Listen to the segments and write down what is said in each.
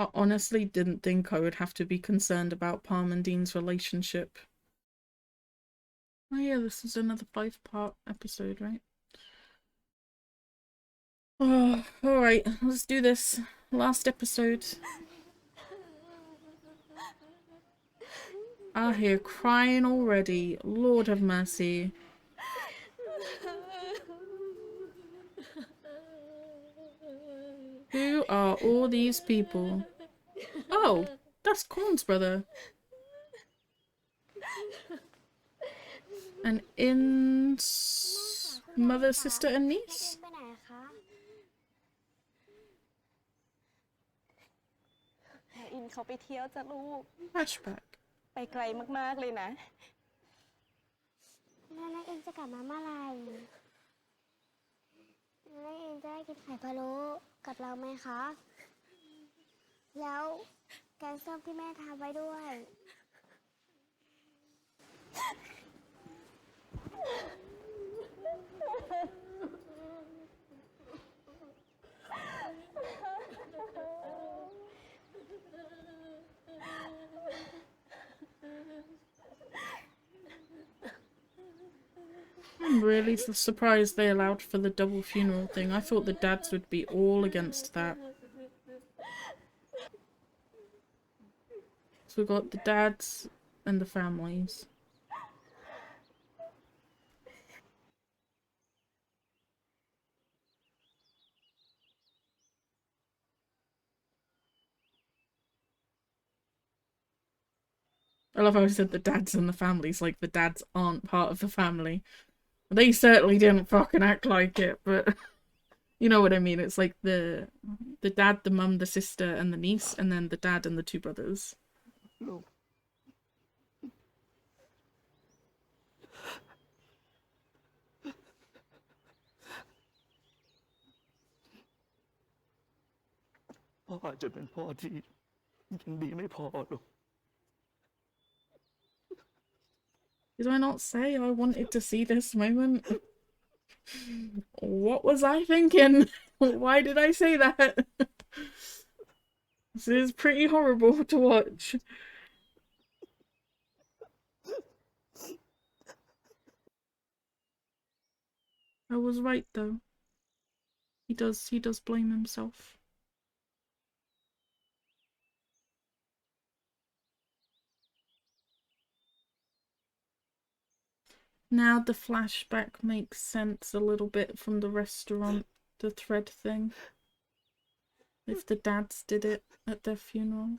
I honestly didn't think I would have to be concerned about Palm and Dean's relationship. Oh yeah, this is another 5-part episode, right? Oh, alright, let's do this. Last episode. I hear crying already. Lord have mercy. Who are all these people? Oh, that's Corn's brother. And In's mother, sister, and niece? ไปไหนคะ อินเขาไปเที่ยวจ้ะลูก Flashback. ไปไกลมากๆเลยนะ แล้วนักเองจะกลับมาเมื่อไหร่แล้วเองจะได้กินไข่พะโล้กับเราไหมคะ แล้วแกงส้มที่แม่ทำไว้ด้วย I'm really surprised they allowed for the double funeral thing. I thought the dads would be all against that. So we've got the dads and the families. I love how I said the dads and the families, like the dads aren't part of the family. They certainly didn't fucking act like it, but you know what I mean. It's like the dad, the mum, the sister, and the niece, and then the dad and the 2 brothers. ลูกพ่ออาจจะเป็นพ่อที่ยังดีไม่พอลูก Did I not say I wanted to see this moment? What was I thinking? Why did I say that? This is pretty horrible to watch. I was right though. He does blame himself. Now the flashback makes sense a little bit from the restaurant, the thread thing. If the dads did it at their funeral.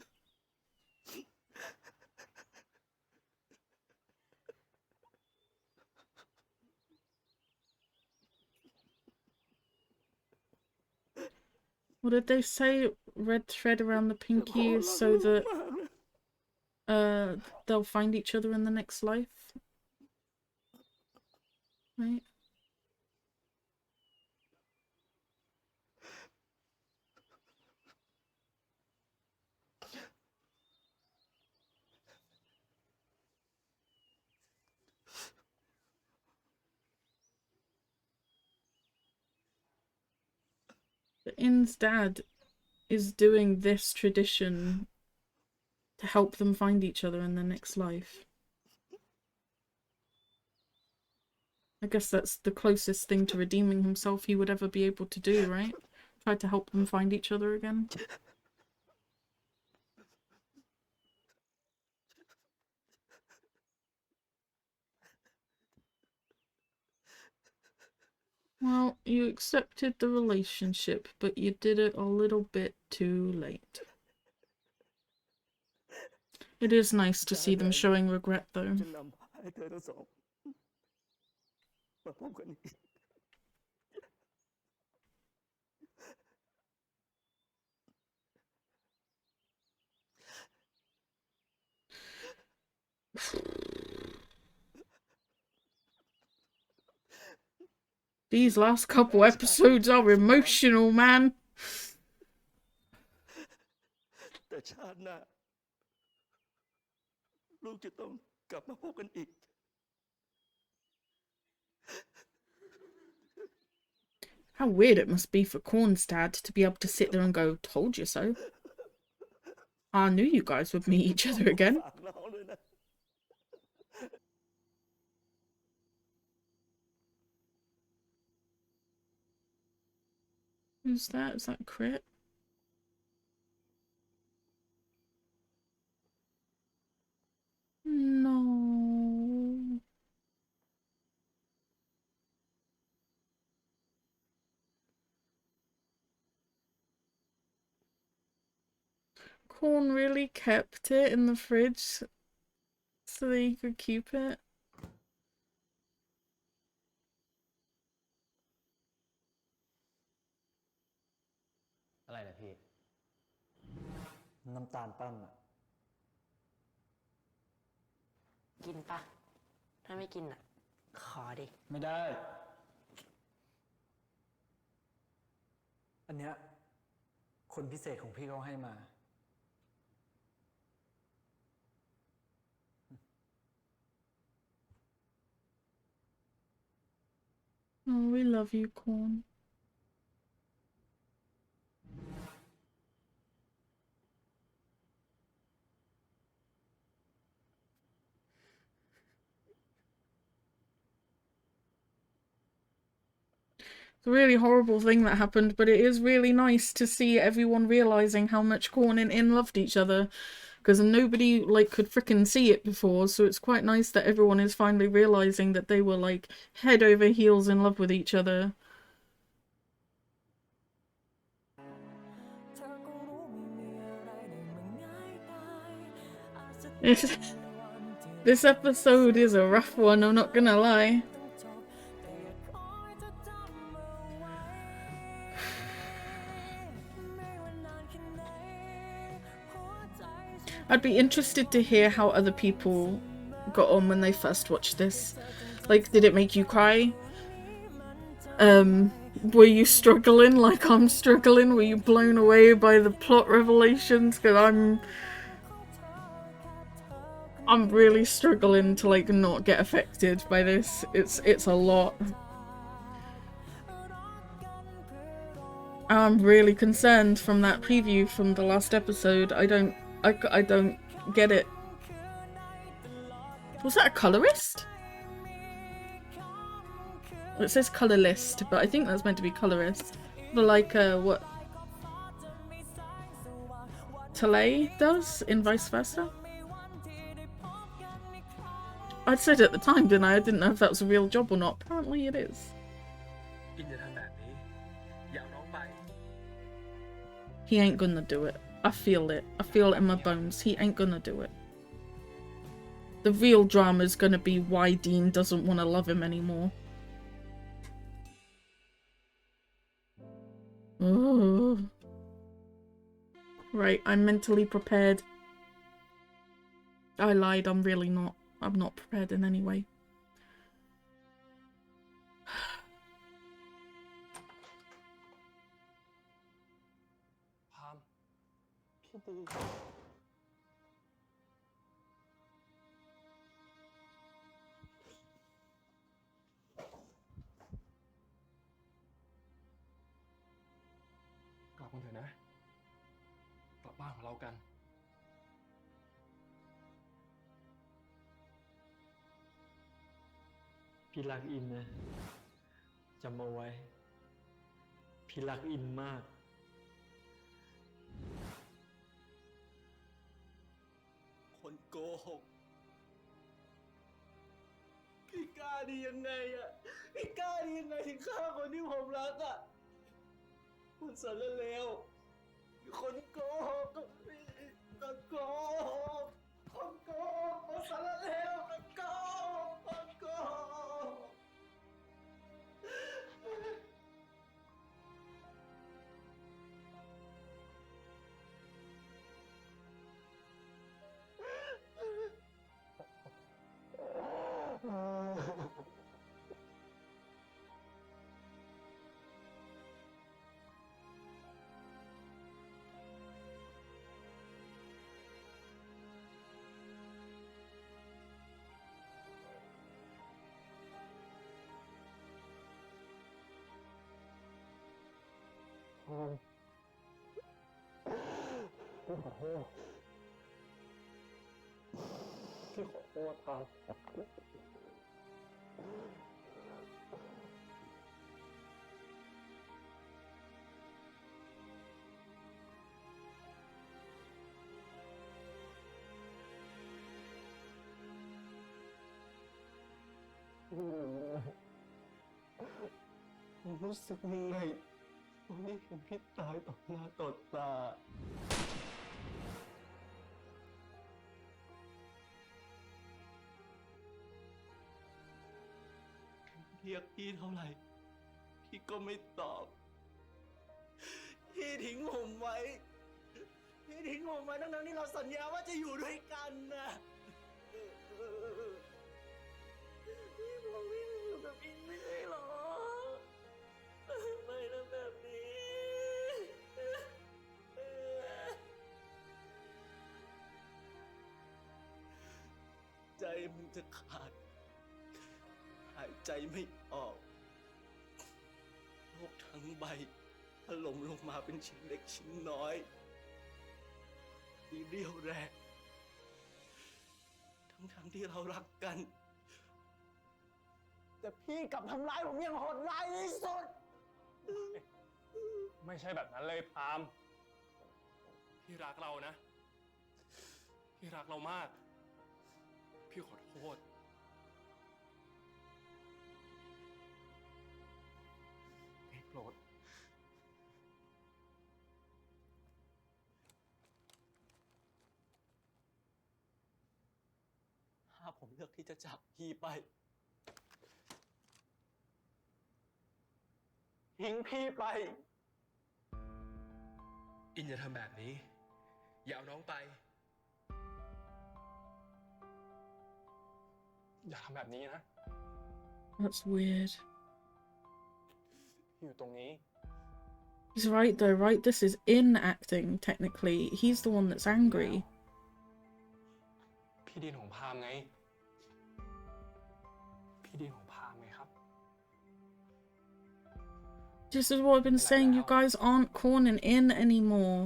What did they say? Red thread around the pinky is so that they'll find each other in the next life. Right? The Inn's dad is doing this tradition to help them find each other in their next life. I guess that's the closest thing to redeeming himself he would ever be able to do, right? Try to help them find each other again. Well, you accepted the relationship, but you did it a little bit too late. It is nice to see them showing regret, though. จะนำพาให้เธอทั้งสองมาพบกันอีก These last couple episodes are emotional, man. แต่ชาติหน้าลูกจะต้องกลับมาพบกันอีก How weird it must be for Corn's dad to be able to sit there and go, "Told you so." I knew you guys would meet each other again. ฝากน้องด้วยนะ Who's that? Is that Crit? No. Corn really kept it in the fridge so that he could keep it. อะไรนะพี่ น้ำตาลปั้นอะ กินปะถ้าไม่กินอ่ะ ขอดิ ไม่ได้ อันเนี้ยคนพิเศษของพี่เขาให้มา Oh, we love you, Corn. It's a really horrible thing that happened, but it is really nice to see everyone realizing how much Corn and In loved each other, because nobody like could frickin' see it before. So it's quite nice that everyone is finally realizing that they were like head over heels in love with each other. This episode is a rough one, I'm not gonna lie. I'd be interested to hear how other people got on when they first watched this. Like, did it make you cry? Were you struggling like I'm struggling? Were you blown away by the plot revelations? Because I'm really struggling to like not get affected by this. It's a lot. I'm really concerned from that preview from the last episode. I don't get it. Was that a colorist? It says colorlist, but I think that's meant to be colorist. But like, what Talay does in vice versa? I said at the time, didn't I? I didn't know if that was a real job or not. Apparently it is. He ain't gonna do it. I feel it. I feel it in my bones. He ain't gonna do it. The real drama is gonna be why Dean doesn't want to love him anymore. Ugh. Right, I'm mentally prepared. I lied, I'm really not. I'm not prepared in any way. พามพี่ดี กลับกันเถอะนะ กลับบ้านของเรากัน พี่รักอินนะจำเอาไว้ พี่รักอินมาก คนโกหก พี่กล้าดียังไงอะพี่กล้าดียังไงถึงฆ่าคนที่ผมรักอะคุณสารเลวคนโกหกคนโกหกคนโกหกคนสารเลวคนโกหกคนโกหก พี่ขอโทษ พี่ขอโทษครับ ผมรู้สึกยังไงตอนนี้เห็นพี่ตายต่อหน้าต่อตาเรียกพี่เท่าไหร่ พี่ก็ไม่ตอบ พี่ทิ้งผมไว้ พี่ทิ้งผมไว้ทั้งๆที่เราสัญญาว่าจะอยู่ด้วยกันนะพี่บอกพี่จะอยู่กับอิงไม่ใช่หรอ ไม่นะแบบนี้ ใจมันจะขาด หายใจไม่ออก โลกทั้งใบถล่มลงมาเป็นชิ้นเล็กชิ้นน้อยทีเดียวแรก ทั้งที่เรารักกัน แต่พี่กลับทำร้ายผมอย่างโหดร้ายที่สุด ไม่ใช่แบบนั้นเลยพาม พี่รักเรานะ พี่รักเรามาก พี่ขอโทษ พี่โปรด ถ้าผมเลือกที่จะจากพี่ไปทิ้งพี่ไป อินอย่าทำแบบนี้ อย่าเอาน้องไป อย่าทำแบบนี้นะ That's weird. อยู่ตรงนี้ He's right though, right? This is in acting, technically. He's the one that's angry. พี่ดินของพามไง พี่ดินของพามไงครับ Just as what I've been saying, you guys aren't corning in anymore.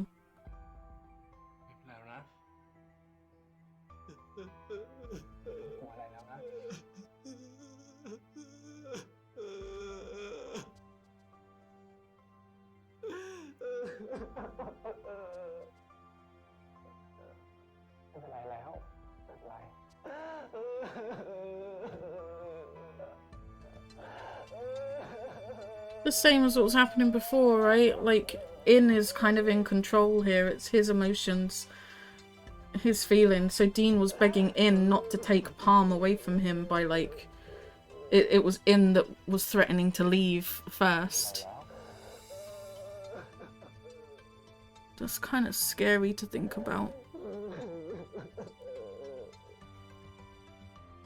ไม่เป็นไรแล้วนะไม่กลัวอะไรแล้วนะ ไม่เป็นไรแล้วไม่เป็นไร The same as what was happening before, right? Like, In is kind of in control here. It's his emotions, his feelings. So Dean was begging In not to take Palm away from him by, like... It was In that was threatening to leave first. That's kind of scary to think about.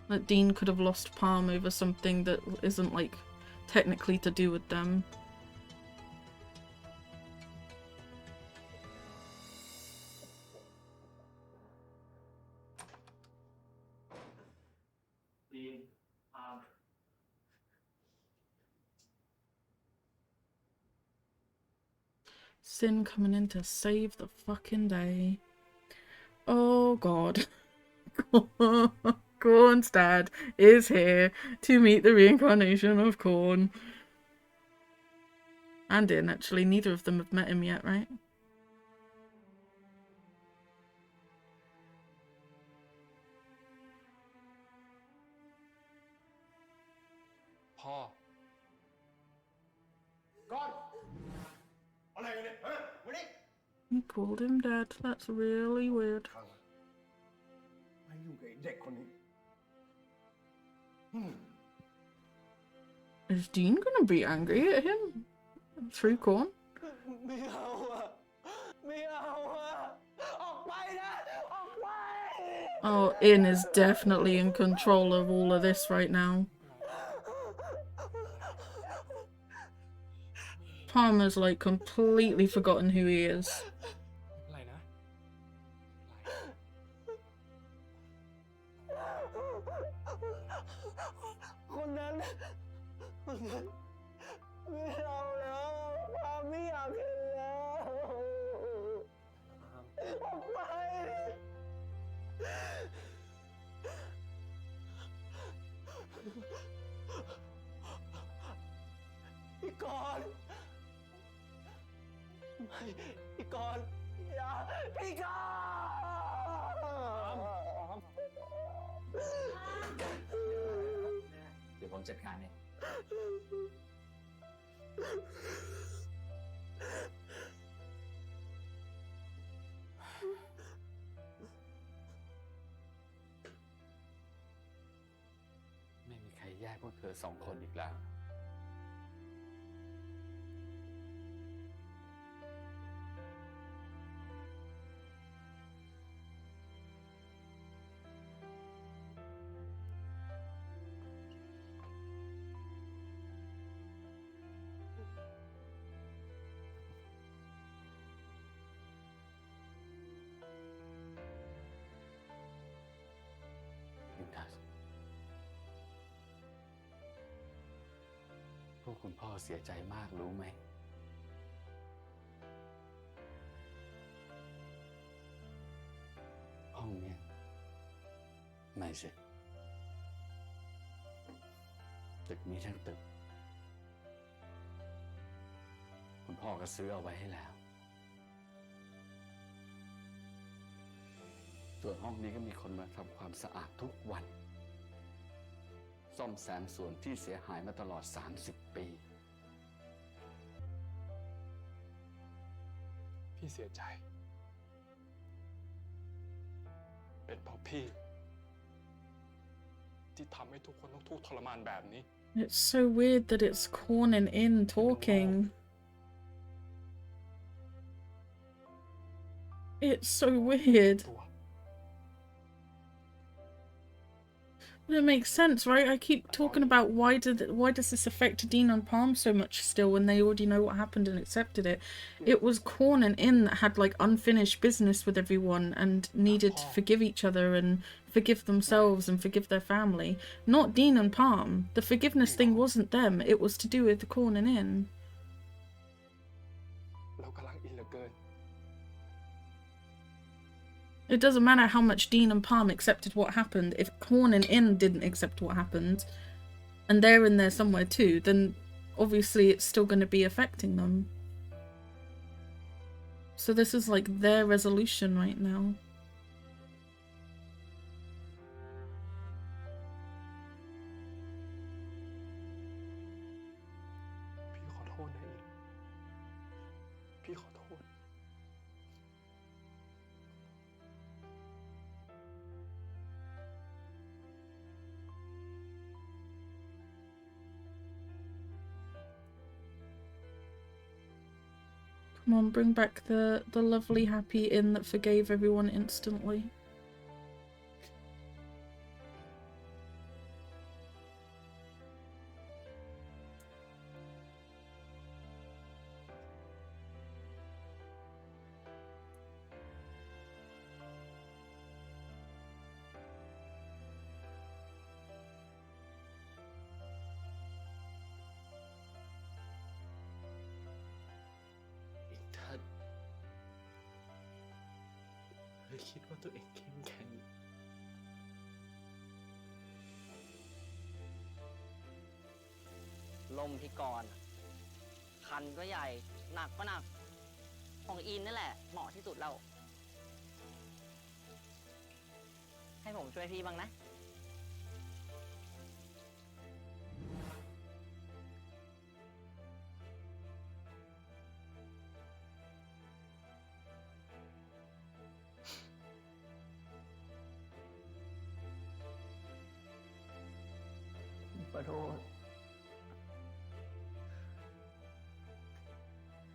That Dean could have lost Palm over something that isn't, like, technically to do with them. Sin coming in to save the fucking day. Oh god. Corn's dad is here to meet the reincarnation of Corn. And In, actually. Neither of them have met him yet, right? Paul. God!อะไรเนี่ยฮะวันนี้ He called him dad. That's really weird. ไม่ยุ่งกับไอ้เด็กคนนี้ Is Dean gonna be angry at him? Through Corn? ไม่เอาอะไม่เอาอะออกไปนะออกไป Oh, In is definitely in control of all of this right now. Palmer's like completely forgotten who he is. อะไรนะ คนนั้นไม่เอาแล้วพาไม่อยากเห็นแล้วออกไป ไม่พี่กรณ์อย่าพี่กรณ์ เดี๋ยวผมจัดการเอง ไม่มีใครแยกพวกเธอสองคนอีกแล้ว พวกคุณพ่อเสียใจมากรู้ไหม ห้องเนี้ยไม่ใช่ตึกนี้ทั้งตึก คุณพ่อก็ซื้อเอาไว้ให้แล้ว ส่วนห้องนี้ก็มีคนมาทำความสะอาดทุกวัน ซ่อมแซมส่วนที่เสียหายมาตลอด30 ปี พี่เสียใจ เป็นเพราะพี่ ที่ทำให้ทุกคนต้องทุกข์ทรมานแบบนี้ It's so weird that it's Cornin in talking. It's so weird. ตัว But it makes sense, right? I keep talking about why does this affect Dean and Palm so much still when they already know what happened and accepted it? It was Cornin in that had like unfinished business with everyone and needed to forgive each other and forgive themselves and forgive their family. Not Dean and Palm. The forgiveness thing wasn't them. It was to do with the Cornin in. เรากำลังอินเหลือเกิน It doesn't matter how much Dean and Palm accepted what happened. If Cornin in didn't accept what happened, and they're in there somewhere too, then obviously it's still going to be affecting them. So this is like their resolution right now. พี่ขอโทษนะอินพี่ขอโทษ Come on, bring back the lovely happy inn that forgave everyone instantly.เคยคิดว่าตัวเองเข้มแข็ง ลมพิกรคันก็ใหญ่ หนักก็หนัก ของอินนั่นแหละ เหมาะที่สุดแล้ว ให้ผมช่วยพี่บ้างนะ ขอโทษ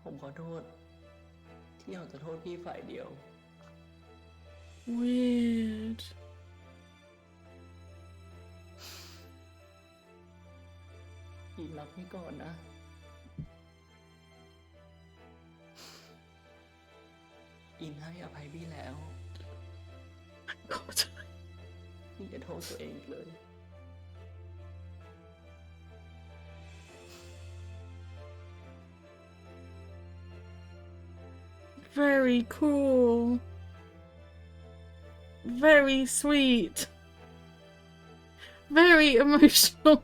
ผมขอโทษ ที่เอาแต่โทษพี่ฝ่ายเดียว Weird. พี่รับพี่ก่อนนะ อินให้อภัยพี่แล้ว God. พี่อย่าโทษตัวเองอีกเลย Very cool. Very sweet. Very emotional.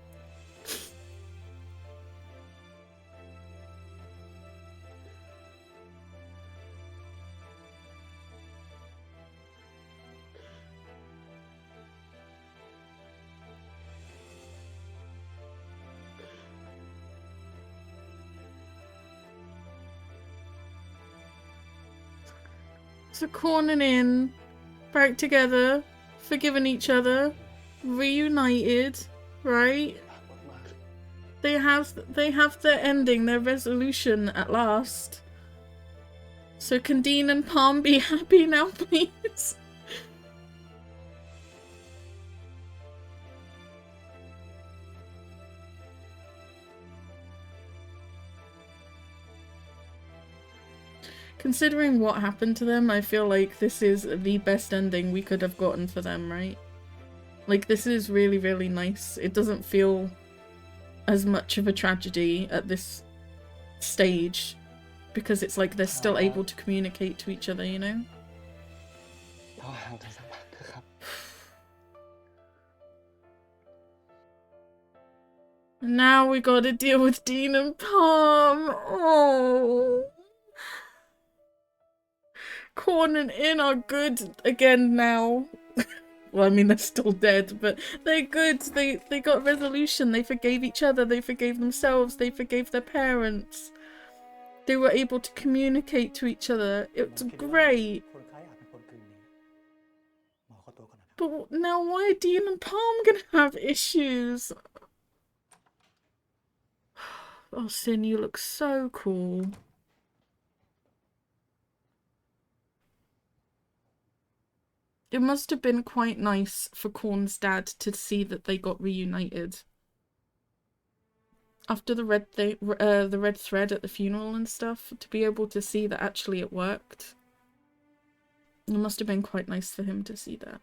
So Corn and In back together, forgiving each other, reunited, right? They have their ending, their resolution at last. So can Dean and Palm be happy now, please? Considering what happened to them, I feel like this is the best ending we could have gotten for them, right? Like, this is really, really nice. It doesn't feel as much of a tragedy at this stage because it's like they're still able to communicate to each other, you know? And now we gotta deal with Dean and Palm. Oh. Corn and In are good again now. Well, I mean, they're still dead, but they're good. They got resolution. They forgave each other. They forgave themselves. They forgave their parents. They were able to communicate to each other. It's great. But now why are Dean and Palm gonna have issues? Oh, Sin, you look so cool. It must have been quite nice for Corn's dad to see that they got reunited. After the red thread at the funeral and stuff, to be able to see that actually it worked. It must have been quite nice for him to see that.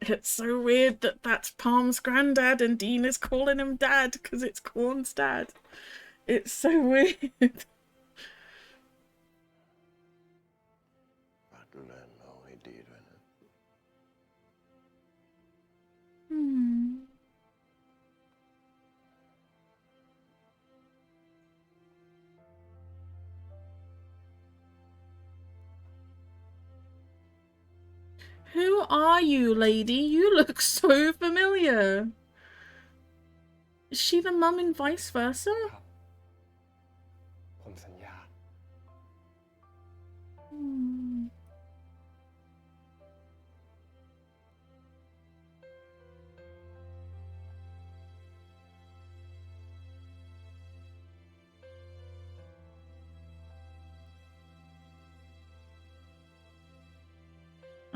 It's so weird that that's Palm's granddad and Dean is calling him dad because it's Corn's dad. It's so weird. Hmm. Who are you, lady? You look so familiar. Is she the mum and vice versa? Hmm.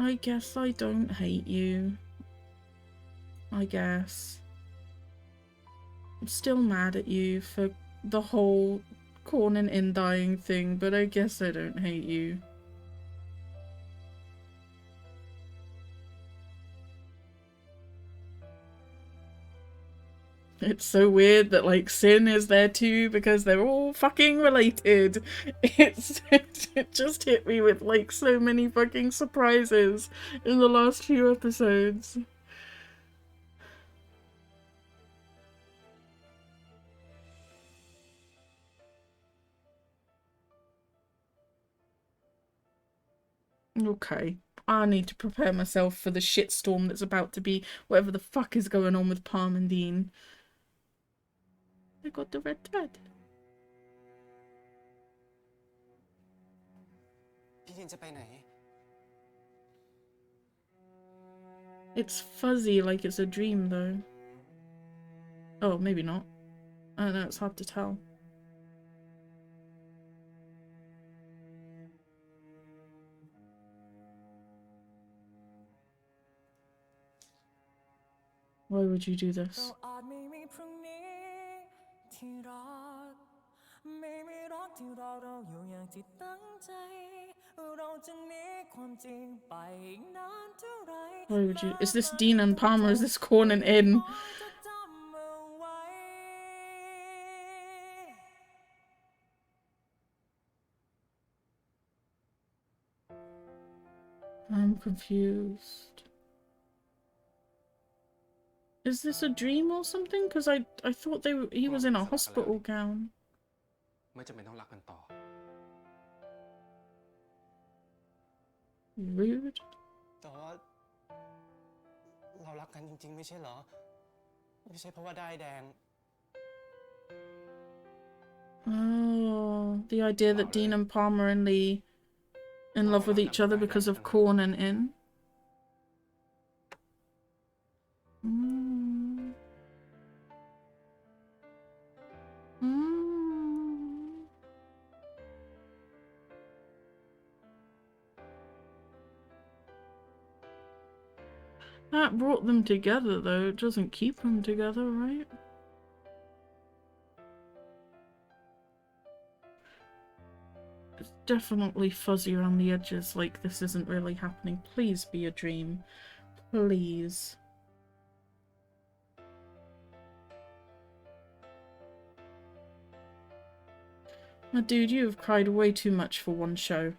I guess I don't hate you. I guess. I'm still mad at you for the whole Corn and In dying thing, but I guess I don't hate you. It's so weird that, like, Sin is there too because they're all fucking related. It just hit me with, like, so many fucking surprises in the last few episodes. Okay. I need to prepare myself for the shitstorm that's about to be whatever the fuck is going on with Palm and Dean. I got the red thread. It's fuzzy like it's a dream though. Oh, maybe not. I don't know, it's hard to tell. Why would you do this? Why would you? Is this Dean and Palm or is this Corn and In? I'm confused. Is this a dream or something? Because I thought he was in a hospital gown. ไม่จำเป็นต้องรักกันต่อ Rude. แต่ว่าเรารักกันจริงๆไม่ใช่เหรอ ไม่ใช่เพราะว่าได้แดง Oh, the idea that Dean and Palm are only in love with each other because of Corn and In. Mm. Mm. That brought them together, though. It doesn't keep them together, right? It's definitely fuzzy around the edges, like this isn't really happening. Please be a dream. Please. Now, dude, you have cried way too much for one show.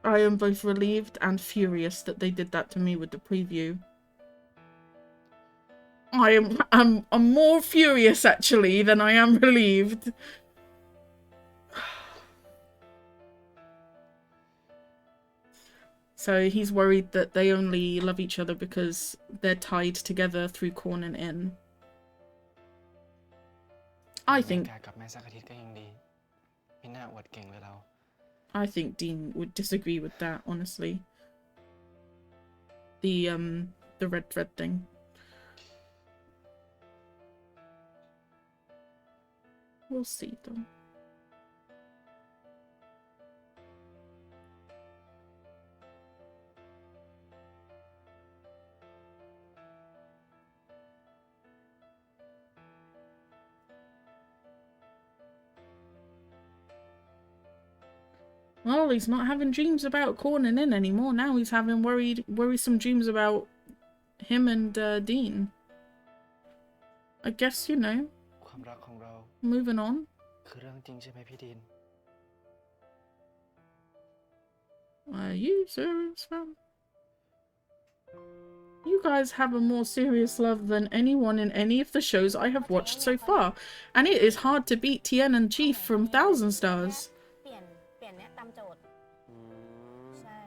I am both relieved and furious that they did that to me with the preview. I'm more furious actually than I am relieved. So he's worried that they only love each other because they're tied together through Corn and In. I think แกกับแม่สักอาทิตย์ก็ยังดีไม่น่าอวดเก่งเลยเรา I think Dean would disagree with that, honestly. The red thread thing. We'll see though. Well, he's not having dreams about Corn and In anymore. Now he's having worrisome dreams about him and Dean. I guess, you know, ความรักของเรา moving on. คือเรื่องจริงใช่ไหมพี่ดิน Are you serious, fam? You guys have a more serious love than anyone in any of the shows I have watched so far. And it is hard to beat Tien and Chief from Thousand Stars. เปลี่ยนเนี่ยตามโจทย์ใช่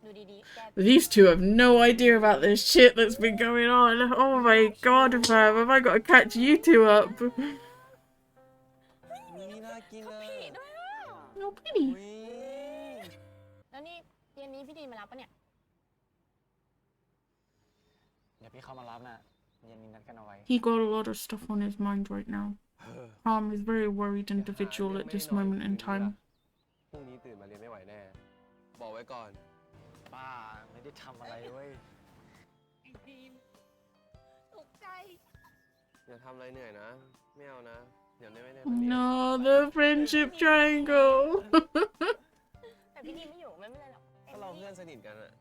ดูดีๆแก These two have no idea about this shit that's been going on. Oh my god, fam, have I got to catch you two up? นี่น่ากินเลย No pity. แล้วนี่เย็นนี้พี่ดีนมารับปะเนี่ย เดี๋ยวพี่เข้ามารับน่ะเย็นนี้นัดกันเอาไว้ He got a lot of stuff on his mind right now. Palm is a very worried individual at this moment in time. พรุ่งนี้ตื่นมาเรียนไม่ไหวแน่ บอกไว้ก่อน ป้าไม่ได้ทำอะไรเว้ย ไอ้ดีนตกใจ อย่าทำอะไรเหนื่อยนะ ไม่เอานะ เดี๋ยวไม่ได้ No, the friendship triangle. แต่พี่ดีนไม่อยู่ไม่เป็นไรหรอก ถ้าเราเพื่อนสนิทกันอะ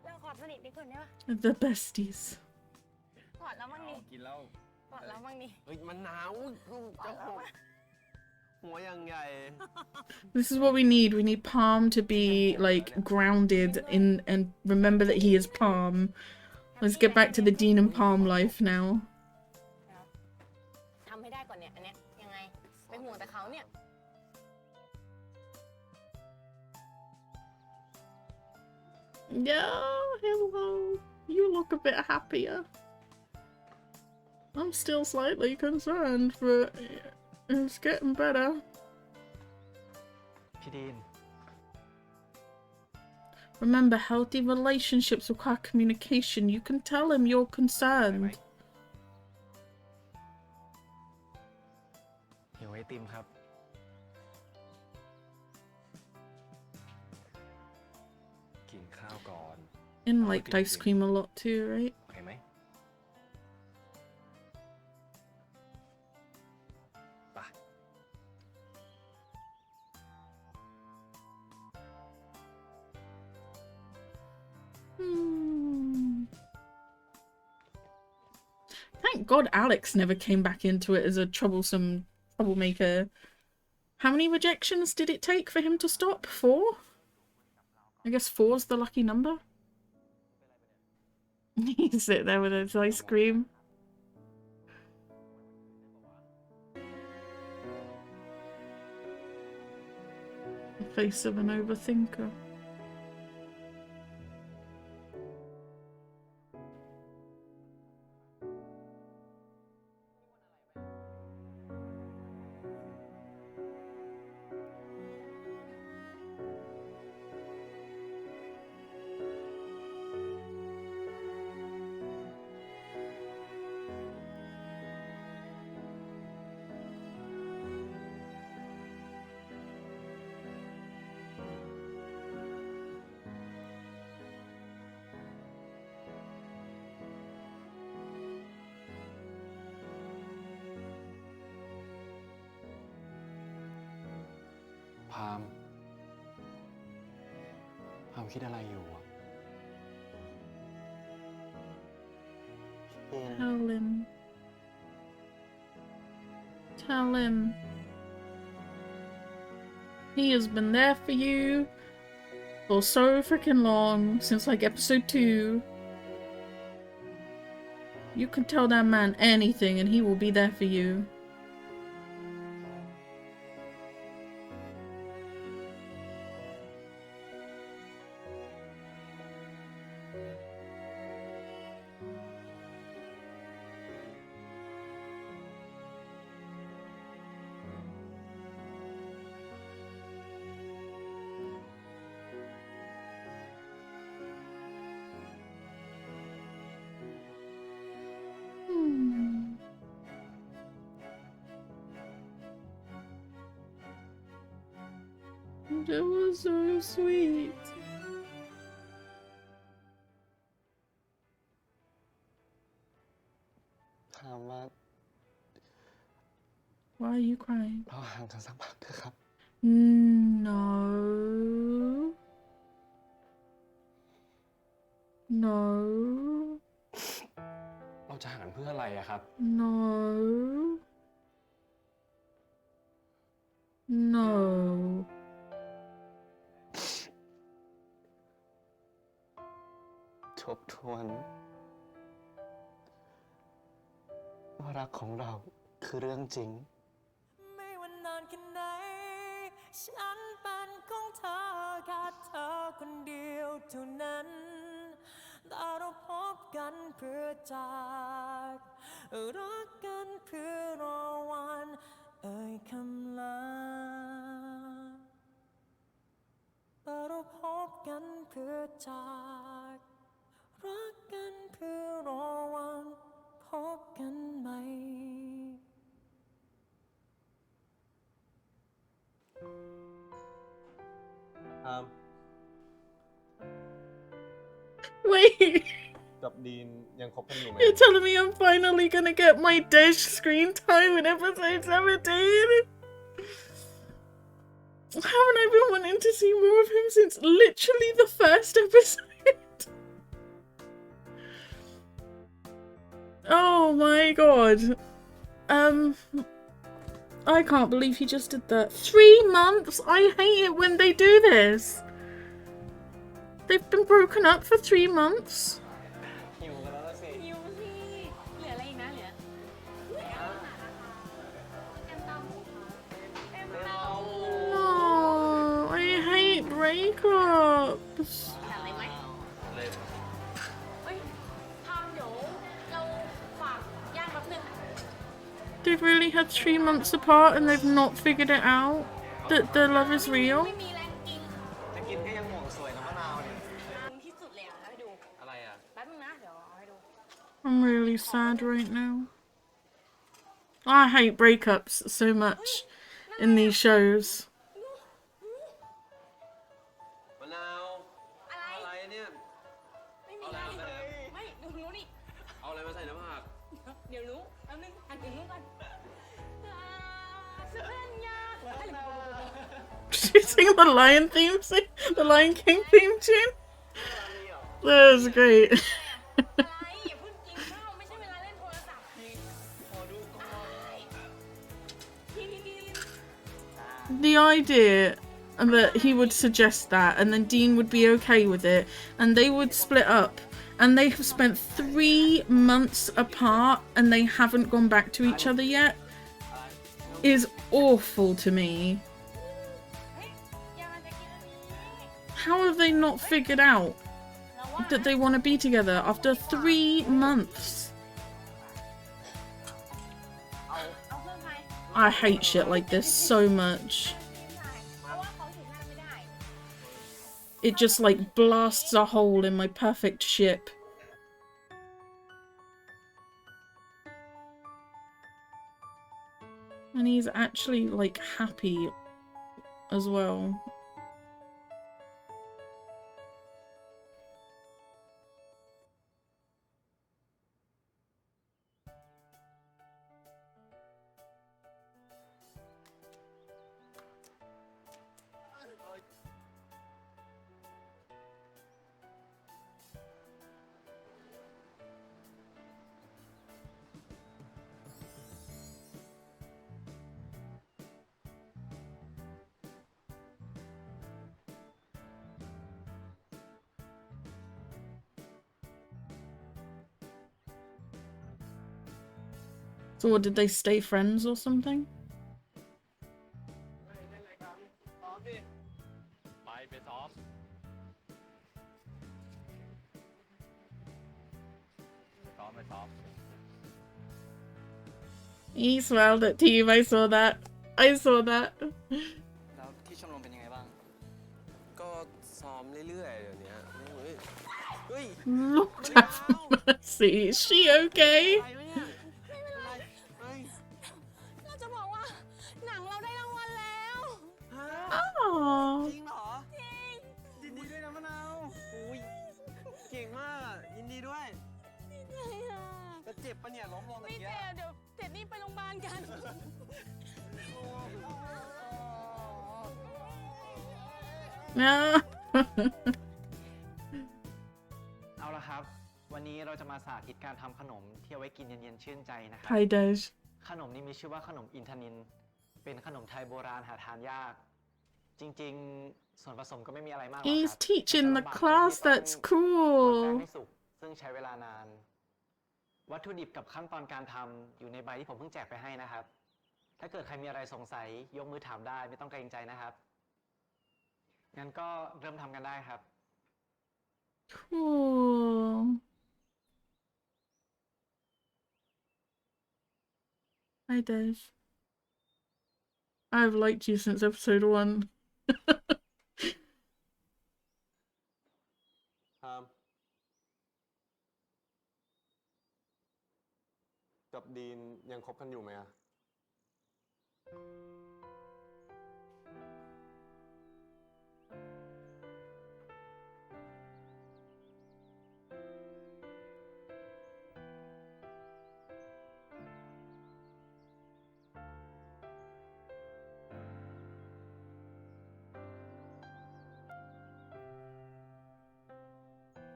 เราขอสนิทดีกว่าได้ปะ The besties. กอดแล้วมั่งดิ กินเหล้าก อดแล้วมั่งดิ เฮ้ยมันหนาวจะหกหัวยังใหญ่ This is what we need. We need Palm to be like grounded in and remember that he is Palm. Let's get back to the Dean and Palm life now. ทำให้ได้ก่อนเนี่ยอันเนี้ยยังไงไปห่วงแต่เขาเนี่ย Yeah, hello. You look a bit happier. I'm still slightly concerned, but it's getting better. พี่ดิน Remember, healthy relationships require communication. You can tell him you're concerned. หิวไอติมครับ กินข้าวก่อน And liked ice cream a lot too, right? โอเคไหมไป Thank God Alex never came back into it as a troublemaker How many rejections did it take for him to stop? 4? I guess 4's the lucky number. He sit there with his ice cream. The face of an overthinker.พามคิดอะไรอยู่อะ Tell him. Tell him. He has been there for you for so freaking long, since like episode 2. You can tell that man anything and he will be there for you. That was so sweet. ถามว่า Why are you crying? เราห่างกันสักพักเถอะครับ No. No. เราจะห่างกันเพื่ออะไรอะครับ No. No. ทบทวนว่ารักของเราคือเรื่องจริง ไม่ว่านานแค่ไหนฉันเป็นของเธอแค่เธอคนเดียวเท่านั้นแต่เราพบกันเพื่อจากรักกันเพื่อรอวันเอ่ยคำลาแต่เราพบกันเพื่อจากรักกันเพื่อรอวันพบกันใหม่ Wait. กับดีนยังคบกันอยู่ไหม You're telling me I'm finally gonna get my dish screen time in episode 17? Haven't I been wanting to see more of him since literally the first episode? Oh my god. I can't believe he just did that. 3 months? I hate it when they do this. They've been broken up for 3 months. หิวกันแล้วสิ หิวสิเหลืออะไรอีกนะเหลือแอมเต้าหู้แอมเต้าหู้ Oh, I hate breakups. สั่งอะไรไหมเฮ้ยทำเดี๋ยวเราฝากย่างแป๊บนึง They've really had 3 months apart and they've not figured it out that their love is real. ไม่มีแรงกิน จะกินก็ยังห่วงสวยน้ำมะนาวเนี่ย ที่สุดเลยอ่ะให้ดู อะไรอ่ะ แป๊บนึงนะเดี๋ยวเอาให้ดู I'm really sad right now. I hate breakups so much in these shows. มะนาว อะไรเนี่ย ไม่มีอะไรไม่ดูรู้นี่ เอาอะไรมาใส่น้ำผัก เดี๋ยวรู้แป๊บนึงหันถึงรู้ก่อนสุดยอด Did you sing the Lion theme? The Lion King theme tune? That was great. อะไรอย่าเพิ่งกินข้าวไม่ใช่เวลาเล่นโทรศัพท์ ขอดูก่อน กิน the idea that he would suggest that and then Dean would be okay with it and they would split up and they have spent 3 months apart and they haven't gone back to each other yet is awful to me. How have they not figured out that they want to be together after 3 months? I hate shit like this so much. It just like blasts a hole in my perfect ship. And he's actually like happy as well. So what, did they stay friends or something? He smiled at Team, I saw that. I saw that. แล้วที่ชมรมเป็นยังไงบ้าง ก็ซ้อมเรื่อยๆเดี๋ยวนี้เฮ้ย Lord have mercy. Is she okay? เราจะบอกว่าหนังเราได้รางวัลแล้ว Oh. จริงเหรอ จริง ยินดีด้วยนะมะนาวโอ้ยเก่งมาก ยินดีด้วยจะเจ็บปะเนี่ยล้มลงตะ ไม่ เกีย เจ็บเดี๋ยวเจ็บนี่ไปโรงพยาบาลกัน No. เอาละครับ วันนี้เราจะมาสาธิตการทำขนมที่เอาไว้กินเย็นๆชื่นใจนะครั Hi, Dej. ขนมนี้มีชื่อว่าขนมอินทนิน เป็นขนมไทยโบราณหาทานยาก จริงๆส่วนผสมก็ไม่มีอะไรมากหรอกครับ He's teaching the class. That's แป้ง cool. ให้สุกซึ่งใช้เวลานาน วัตถุดิบกับขั้นตอนการทำอยู่ในใบที่ผมเพิ่งแจกไปให้นะครับ ถ้าเกิดใครมีอะไรสงสัยยกมือถามได้ไม่ต้องเกรงใจนะครับ งั้นก็เริ่มทำกันได้ครับ Cool. Hi, Dej. I've liked you since episode 1. ครับกับดีนยังคบกันอยู่ไหมอะ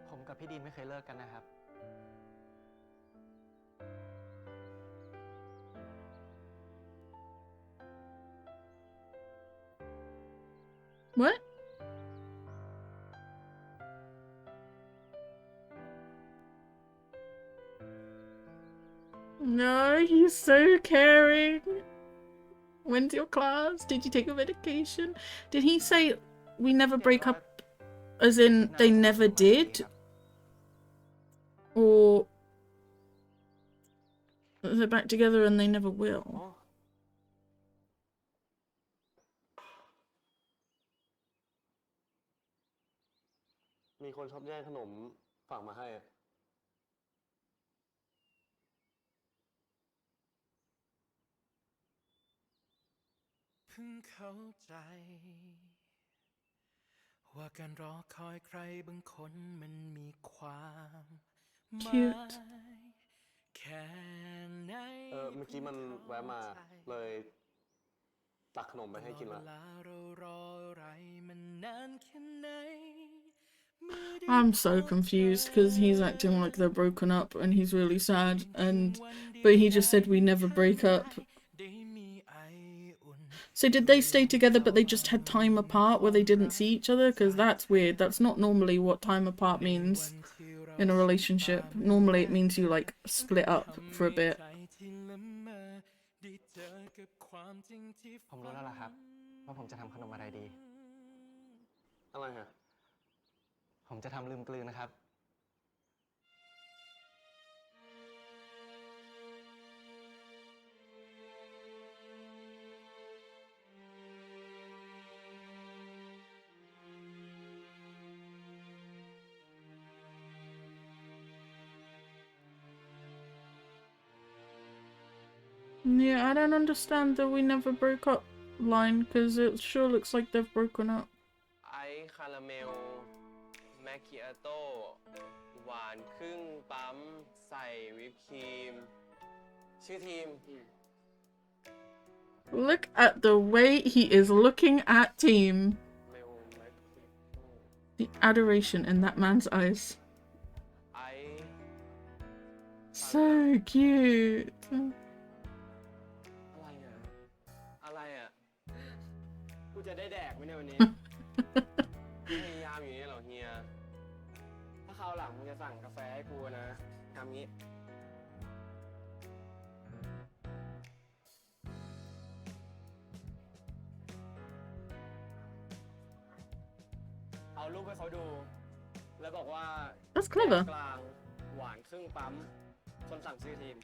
ผมกับพี่ดินไม่เคยเลิกกันนะครับ What? No, he's so caring. When's your class? Did you take a medication? Did he say we never break up as in they never did? Or they're back together and they never will? มีคนชอบแย่งขนมฝากมาให้อะเพิ่งเข้าใจว่าการรอคอยใครบางคนมันมีความหมาย Cute. แค่ไหนเมื่อกี้มันแวะมาเลยตักขนมไปให้กินละ I'm so confused because he's acting like they're broken up and he's really sad but he just said we never break up. So did they stay together but they just had time apart where they didn't see each other? Because that's weird. That's not normally what time apart means in a relationship. Normally it means you like split up for a bit. ผมรู้แล้วล่ะครับว่าผมจะทำขนมอะไรดี อะไรฮะ ผมจะทำลืมกลืนนะครับ Yeah, I don't understand the we never broke up line because it sure looks like they've broken up. ไอซ์คาราเมลแมคคิอาโต้หวานครึ่งปั๊มใส่วิปครีมชื่อทีม Look at the way he is looking at Team. The adoration in that man's eyes. ไอซ์ So cute. อะไรอ่ะ กูจะได้แดกไหมเนี่ยวันนี้ พยายามอยู่นี่เหรอเฮีย ถ้าคราวหลังมึงจะสั่งกาแฟให้กูนะทำงี้ เอารูปให้เขาดู แล้วบอกว่า That's clever. กลางหวานครึ่งปั๊ม คนสั่งซื้อทีม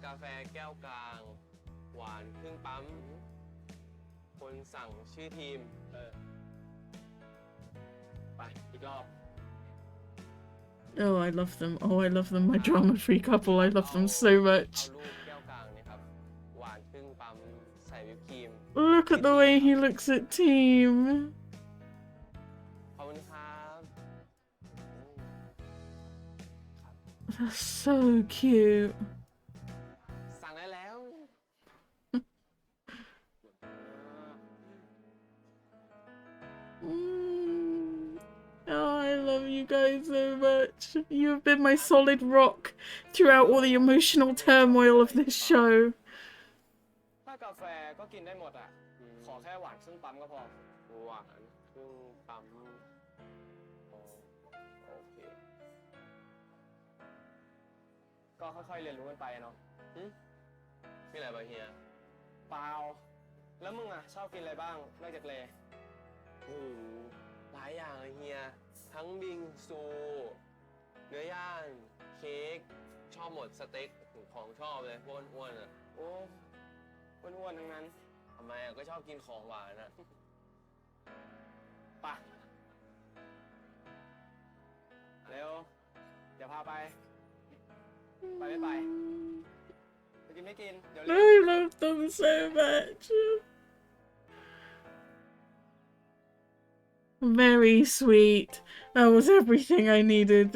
กาแฟแก้วกลาง หวานครึ่งปั๊ม คนสั่งชื่อทีม ไป อีกรอบ Oh, I love them. Oh, I love them. My drama-free couple. I love them so much. เอารูปแก้วกลางนี่ครับ หวานครึ่งปั๊ม ใส่วิปครีม Look at the way he looks at Team. ขอบคุณครับ That's so cute. สั่งได้แล้ว Oh, I love you guys so much. You have been my solid rock throughout all the emotional turmoil of this show. ถ้ากาแฟก็กินได้หมดอ่ะ ขอแค่หวานครึ่งปั๊มก็พอ หวานครึ่งปั๊มโอเค ก็ค่อยๆเรียนรู้กันไปเนาะมีอะไรบ้างเฮีย เปล่า แล้วมึงอ่ะชอบกินอะไรบ้างนอกจากเลโอ้โหหลายอย่างเลยเฮีย ทั้งบิงซู เนื้อย่าง เค้ก ชอบหมดสเต็กของชอบเลยพวกอ้วนๆอ่ะ โอ้อ้วนๆทั้งนั้นทำไมอ่ะก็ชอบกินของหวานอ่ะไปเร็ว เดี๋ยวพาไป ไปไม่ไปจะกินไม่กิน เดี๋ยวเร็ว I love them so much. Very sweet. That was everything I needed.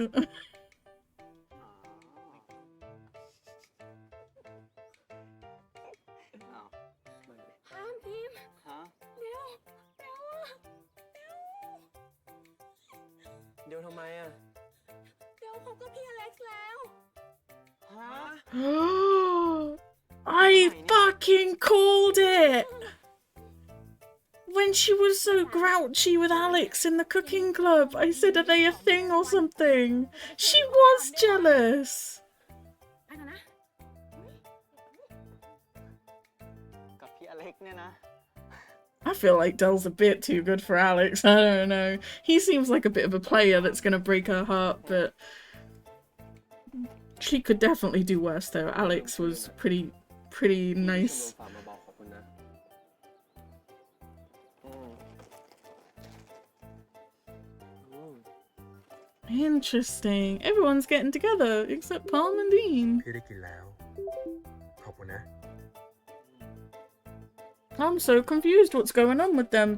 ห้ามพิมพ์ ฮะ เร็วเร็วอะเร็ว เดี๋ยวทำไมอ่ะ เร็วพบกับพี่อเล็กซ์แล้ว ฮะ I fucking called it! When she was so grouchy with Alex in the cooking club, I said, are they a thing or something? She was jealous! ไปก่อนนะ กับพี่อเล็กเนี่ยนะ I feel like Dell's a bit too good for Alex. I don't know. He seems like a bit of a player that's gonna break her heart, but she could definitely do worse though. Alex was pretty nice. ฝากมาบอกขอบคุณนะ Interesting. Everyone's getting together except Palm and Dean. พี่ได้กินแล้ว ขอบคุณนะ I'm so confused what's going on with them.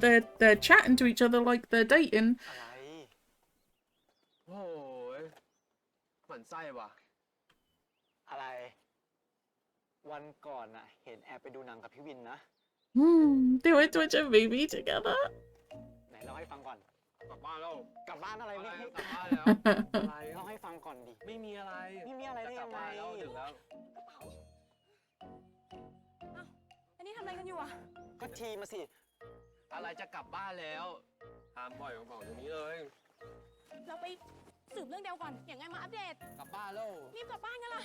They're chatting to each other like they're dating. อะไร โอ้ยหมั่นไส้ว่ะ อะไร วันก่อนน่ะ เห็นแอบไปดูหนังกับพี่วินนะ They went to watch a movie together. ไหนเล่าให้ฟังก่อน กลับบ้านแล้ว กลับบ้านอะไร อะไร ไม่ กลับบ้านแล้ว อะไร เล่าให้ฟังก่อนดิ ไม่มีอะไร ไม่มีอะไรได้ยังไง กลับบ้านแล้วถึงแล้ว อันนี้ทำ อะไรกันอยู่อะ ก็ทีมาสิ อะไรจะกลับบ้านแล้วตามปล่อยของตรงนี้เลย เราไปสืบเรื่องเดียวก่อน อย่างไงมาอัปเดต กลับบ้านแล้ว รีบกลับบ้านกันล่ะ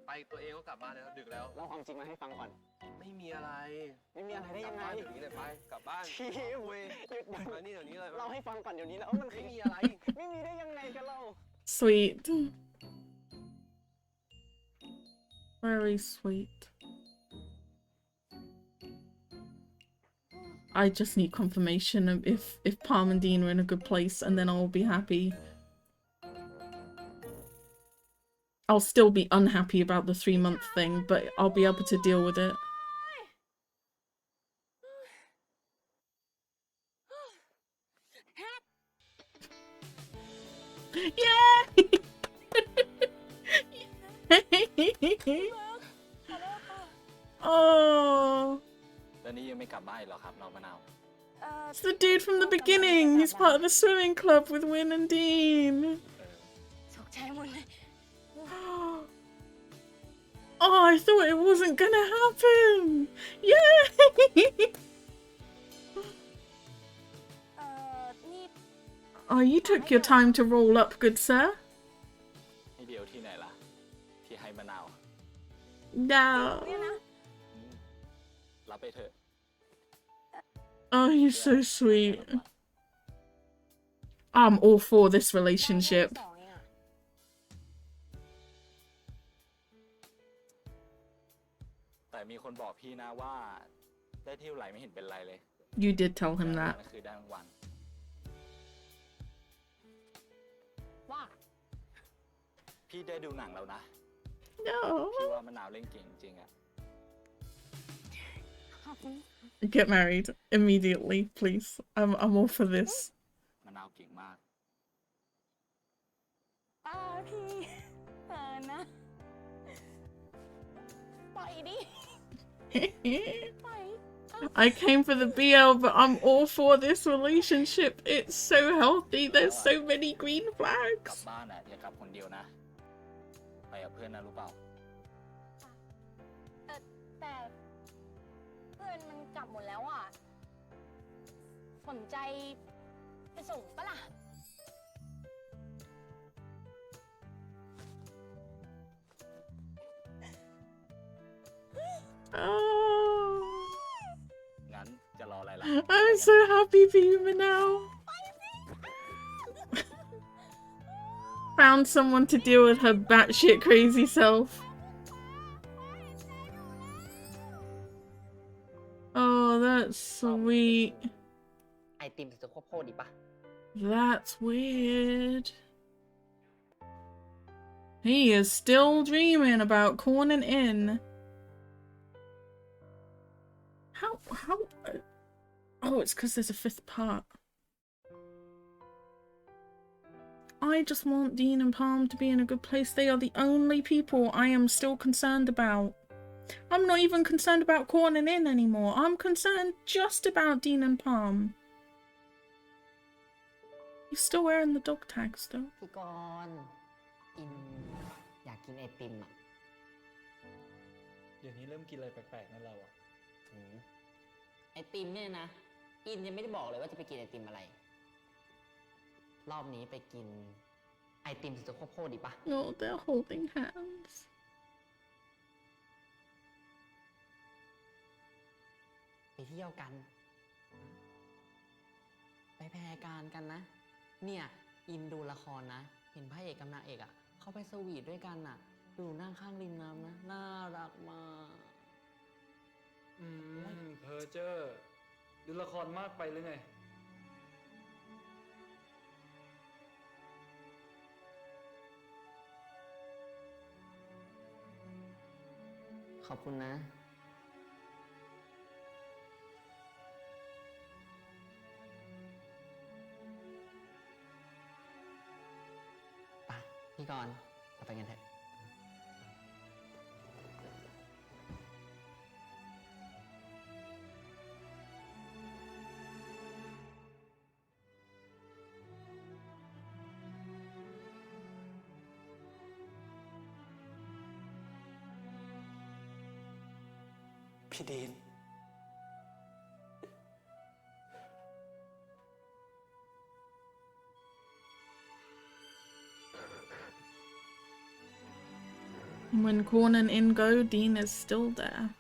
ไปตัวเองก็กลับบ้านแล้วดึกแล้ว เล่าความจริงมาให้ฟังก่อน ไม่มีอะไร ไม่มีอะไรได้ยังไง กลับบ้านเดี๋ยวนี้เลยไปกลับบ้าน ทีเว้ยหยุด มานี่เดี๋ยวนี้เลย เล่าให้ฟังก่อนเดี๋ยวนี้แล้วมัน ไม่มีอะไร ไม่มีได้ยังไงกันเล่า Sweet. Very sweet. I just need confirmation of if Palm and Dean are in a good place, and then I'll be happy. I'll still be unhappy about the 3-month thing, but I'll be able to deal with it. Yay! Oh. แล้วนี่ยังไม่กลับบ้านหรอครับน้องมะนาว It's the dude from the beginning. He's part of the swimming club with Wynn and Team. ตกใจหมดเลย Oh, I thought it wasn't gonna happen. Yay! นี่ Oh, you took your time to roll up, good sir. นี่เดียวที่ไหนล่ะ ที่ให้มะนาว No. เนี่ยนะ รับไปเถอะ Oh, he's so sweet. I'm all for this relationship. สองเองอะ แต่มีคนบอกพี่นะว่าได้เที่ยวไหลไม่เห็นเป็นไรเลย You did tell him นั่ that. นคือได้รางวัล ว่า พี่ได้ดูหนังแล้วนะ No. พี่ว่ามะนาวเล่นเก่งจริงอะ ขอบคุณ Get married immediately, please. I'm all for this. มะนาวเก่งมาก พี่เออนะปล่อยดิ ปล่อย I came for the BL, but I'm all for this relationship. It's so healthy. There's so many green กลับ flags. บ้านอะอย่ากลับคนเดียวนะ ไปกับเพื่อนนะรู้เปล่า แต่เพื่อนมันกลับหมดแล้วอ่ะ สนใจไปส่งปะล่ะ Oh, งั้นจะรออะไรล่ะ I'm so happy for you, Manal. Found someone to deal with her batshit crazy self. Oh, that's sweet. ไอติมจะควบโพดดีปะ That's weird. He is still dreaming about corning in. How? Oh, it's because there's a 5th part. I just want Dean and Palm to be in a good place. They are the only people I am still concerned about. I'm not even concerned about corning in anymore. I'm concerned just about Dean and Palm. He's still wearing the dog tags though. พี่กรณ์อินอยากกินไอติมอ่ะ เดี๋ยวนี้เริ่มกินอะไรแปลกๆนั่นเราอะ ไอติมเนี่ยนะ อินยังไม่ได้บอกเลยว่าจะไปกินไอติมอะไร รอบนี้ไปกินไอติมจะควบโพดดีปะ No, they're holding hands. ไปเที่ยวกัน ไปแพรการกันนะ เนี่ย อินดูละครนะ เห็นพระเอกกับนางเอกอ่ะ เขาไปสวีทด้วยกันน่ะ ดูนั่งข้างริมน้ำนะ น่ารักมาก เพอเจอร์ดูละครมากไปหรือไง ขอบคุณนะ ไปพี่กรณ์เราไปกันเถอะ พี่ดีน When Corn and In go, Dean is still there.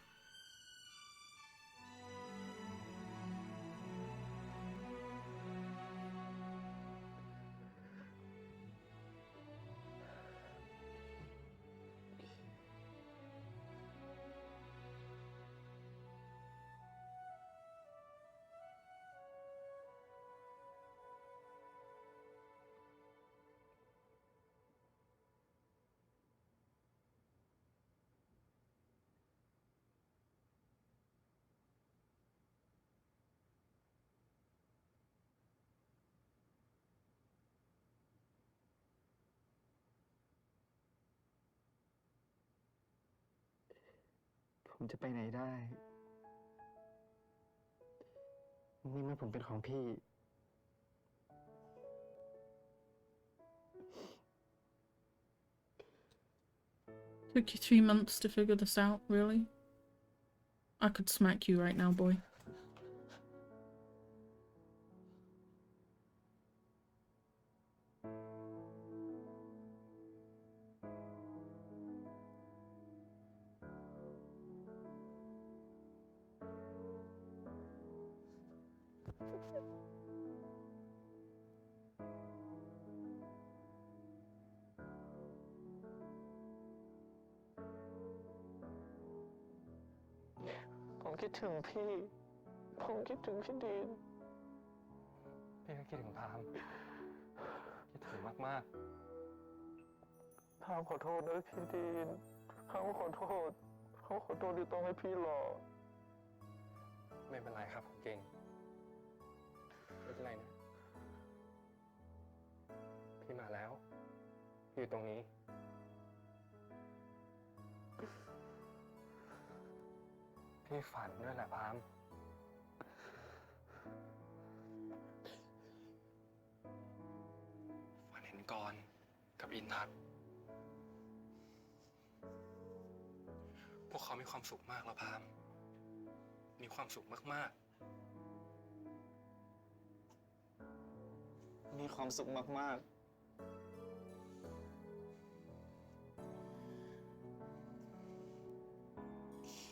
ผมจะไปไหนได้นี่เมื่อผมเป็นของพี่ Took you 3 months to figure this out, really? I could smack you right now, boy.ผมคิดถึงพี่ ผมคิดถึงพี่ดีนพี่ก็คิดถึงพามคิดถึงมากๆพามขอโทษนะพี่ดีนเขาขอโทษที่ต้องให้พี่รอไม่เป็นไรครับผมเก่งไม่เป็นไรนะพี่มาแล้วพี่อยู่ตรงนี้พี่ฝันด้วยแหละพามฝันเห็นกรกับอินทัศน์พวกเขามีความสุขมากแล้วพามมีความสุขมากๆมีความสุขมากๆ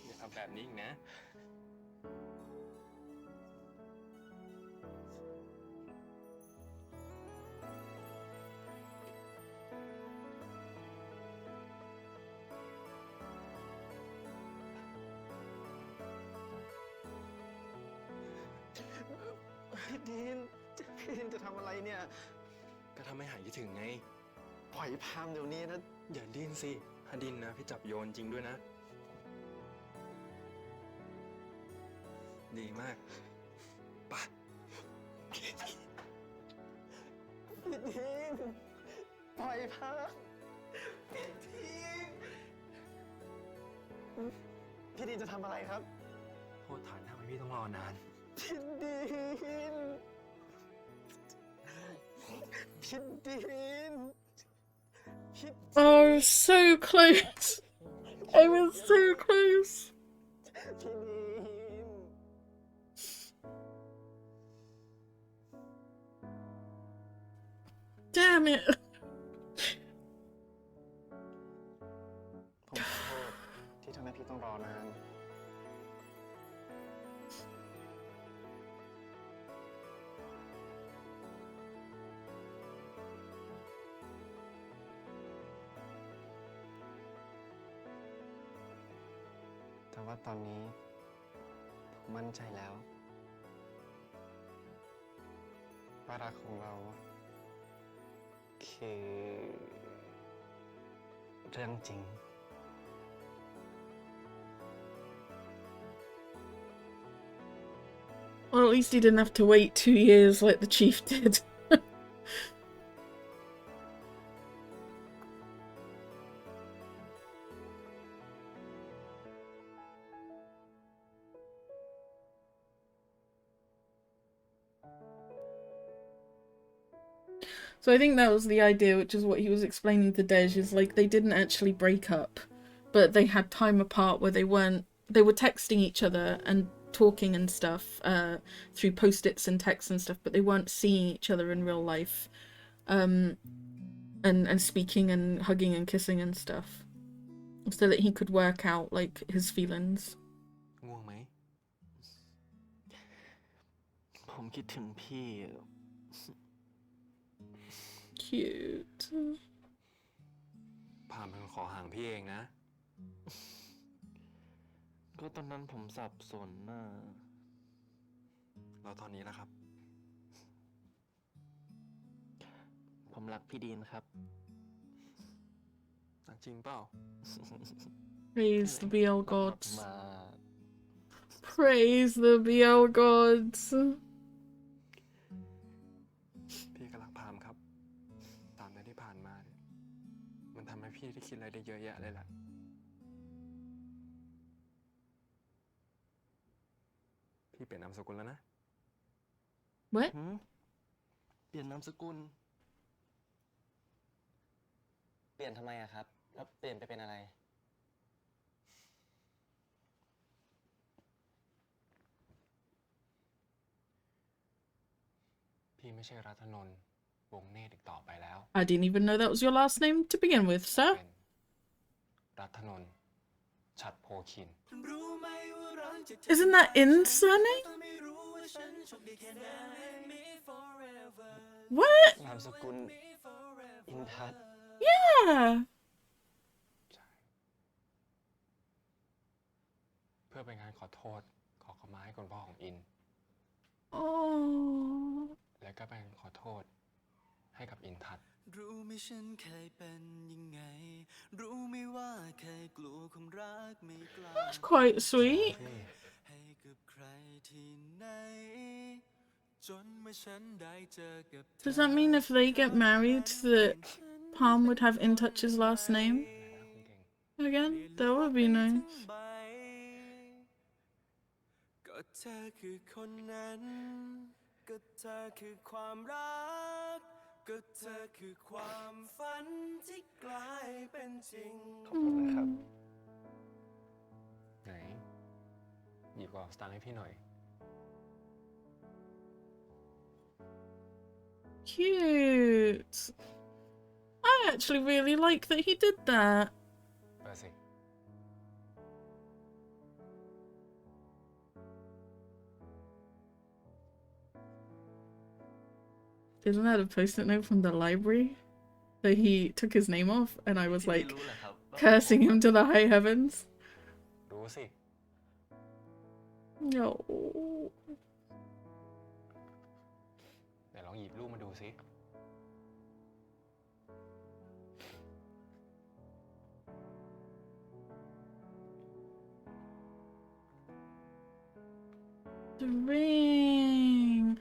อย่าทำแบบนี้อีกนะพี่ดินจะทำอะไรเนี่ยก็ทำให้หายคิดถึงไงปล่อยพามเดี๋ยวนี้นะอย่าดิ้นสิถ้าดิ้นนะพี่จับโยนจริงด้วยนะดีมากป่ะพี่ดินปล่อยพามพี่ดินจะทำอะไรครับโทษฐานทำให้พี่ต้องรอนานพี่ดินOh, so close. I was so close. Damn it. ผมขอโทษที่ทำให้พี่ต้องรอนานแต่ว่าตอนนี้ผมมั่นใจแล้วว่ารักของเราคือเรื่องจริง Well, at least he didn't have to wait 2 years like the chief did. So I think that was the idea, which is what he was explaining to Dej, is like they didn't actually break up, but they had time apart where they were texting each other and talking and stuff through post-its and texts and stuff, but they weren't seeing each other in real life, and speaking and hugging and kissing and stuff. so that he could work out like his feelings. ง่วงไหม ผมคิดถึงพี่ Cute. พามเป็นคนขอห่างพี่เองนะ ก็ตอนนั้นผมสับสนน่ะแล้วตอนนี้ล่ะครับ ผมรักพี่ดีนครับรักจริงเปล่า Praise the BL มา gods. Praise the BL gods. พี่ก็รักพามครับ ตามที่ผ่านมาเนี่ยมันทำให้พี่ได้คิดอะไรได้เยอะแยะเลยแหละ พี่เปลี่ยนนามสกุลแล้วนะ What? เปลี่ยนนามสกุล เปลี่ยนทำไมอะครับ แล้วเปลี่ยนไปเป็นอะไร พี่ไม่ใช่รัตนนท์วงเนตรอีกต่อไปแล้ว I didn't even know that was your last name to begin with, sir. รัตนนท์ฉัตรโพคิน Isn't that In's surname? What? นามสกุลอินทัศน์ Yeah. เพื่อเป็นการขอโทษขอขมาให้คุณพ่อของอิน Oh. และก็เป็นขอโทษให้กับอินทัศน์ รู้ไหมฉันเคยเป็นยังไง รู้ไหมว่าเคยกลัวความรักไม่กล้า That's quite sweet. ให้กับใครที่ไหนจนเมื่อฉันได้เจอกับเธอ Does that mean if they get married that Palm would have In Touch's last name? Again? That would be nice. ก็เธอคือคนนั้น ก็เธอคือความรัก ก็เธอคือความฝันที่กลายเป็นจริง ขอบคุณนะครับ ไหน หยิบกระเป๋าสตางค์ให้พี่หน่อย Cute. I actually really like that he did that. เปิดสิ Isn't that a post-it note from the library that he took his name off? And I was like cursing him to the high heavens. รู้สิ No. เดี๋ยวลองหยิบรูปมาดูสิ The ring.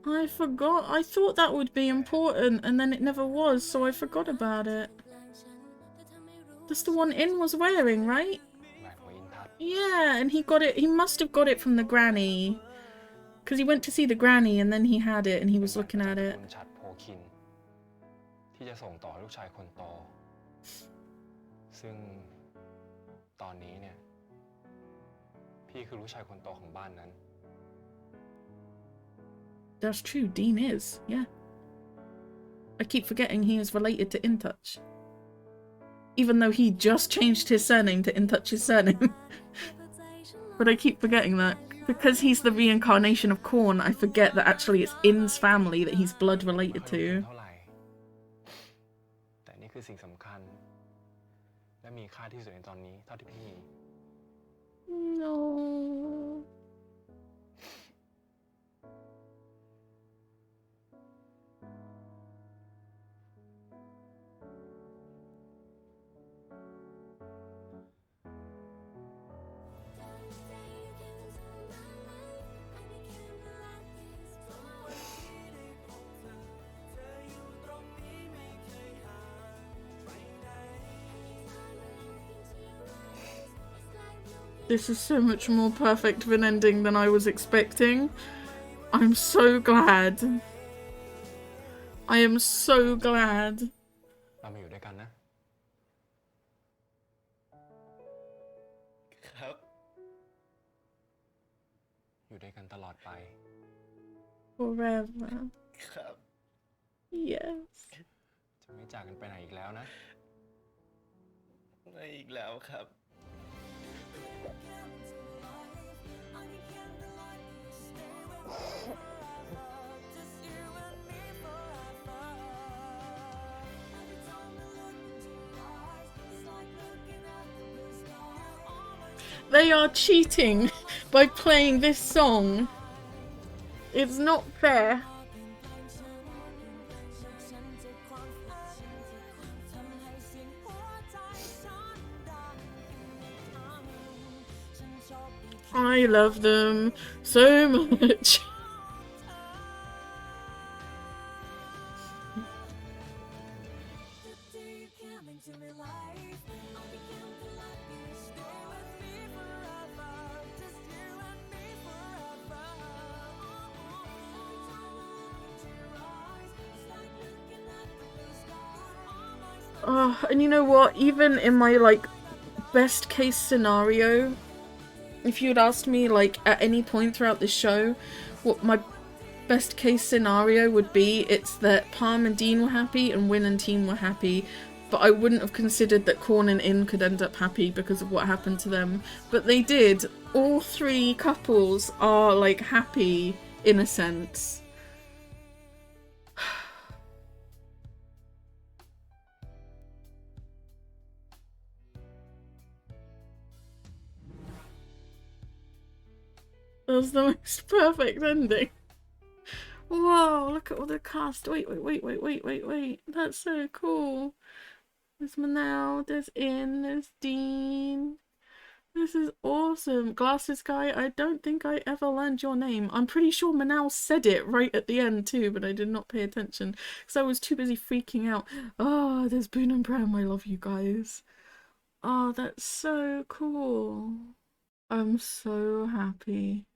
I forgot. I thought that would be important and then it never was, so I forgot about it. That's the one In was wearing, right? Yeah, and he got it. He must have got it from the granny. Because he went to see the granny and then he had it and he was looking at it. ฉัตรโพคิน ที่จะส่งต่อให้ลูกชายคนโต ซึ่งตอนนี้เนี่ย พี่คือลูกชายคนโตของบ้านนั้น That's true. Dean is, yeah. I keep forgetting he is related to In Touch. Even though he just changed his surname to In Touch's surname. But I keep forgetting that. Because he's the reincarnation of Korn, I forget that actually it's In's family that he's blood related to. แต่นี่คือสิ่งสำคัญ และมีค่าที่สุดในตอนนี้เท่าที่พี่มี No. This is so much more perfect of an ending than I was expecting. I'm so glad. I am so glad. เรามาอยู่ด้วยกันนะ ครับ อยู่ด้วยกันตลอดไป Forever. ครับ Yes. จะไม่จากกันไปไหนอีกแล้วนะ ไม่อีกแล้วครับ They are cheating by playing this song. It's not fair. I love them so much. Oh, and you know what? Even in my, like, best case scenario, if you'd asked me, like, at any point throughout the show what my best case scenario would be, it's that Palm and Dean were happy and Wynn and Team were happy, but I wouldn't have considered that Corn and In could end up happy because of what happened to them. But they did. All three couples are, like, happy in a sense. That was the most perfect ending. Whoa, look at all the cast. Wait. That's so cool. There's Manal, there's In, there's Dean. This is awesome. Glasses guy, I don't think I ever learned your name. I'm pretty sure Manal said it right at the end too, but I did not pay attention because I was too busy freaking out. Oh, there's BounPrem. I love you guys. Oh, that's so cool. I'm so happy.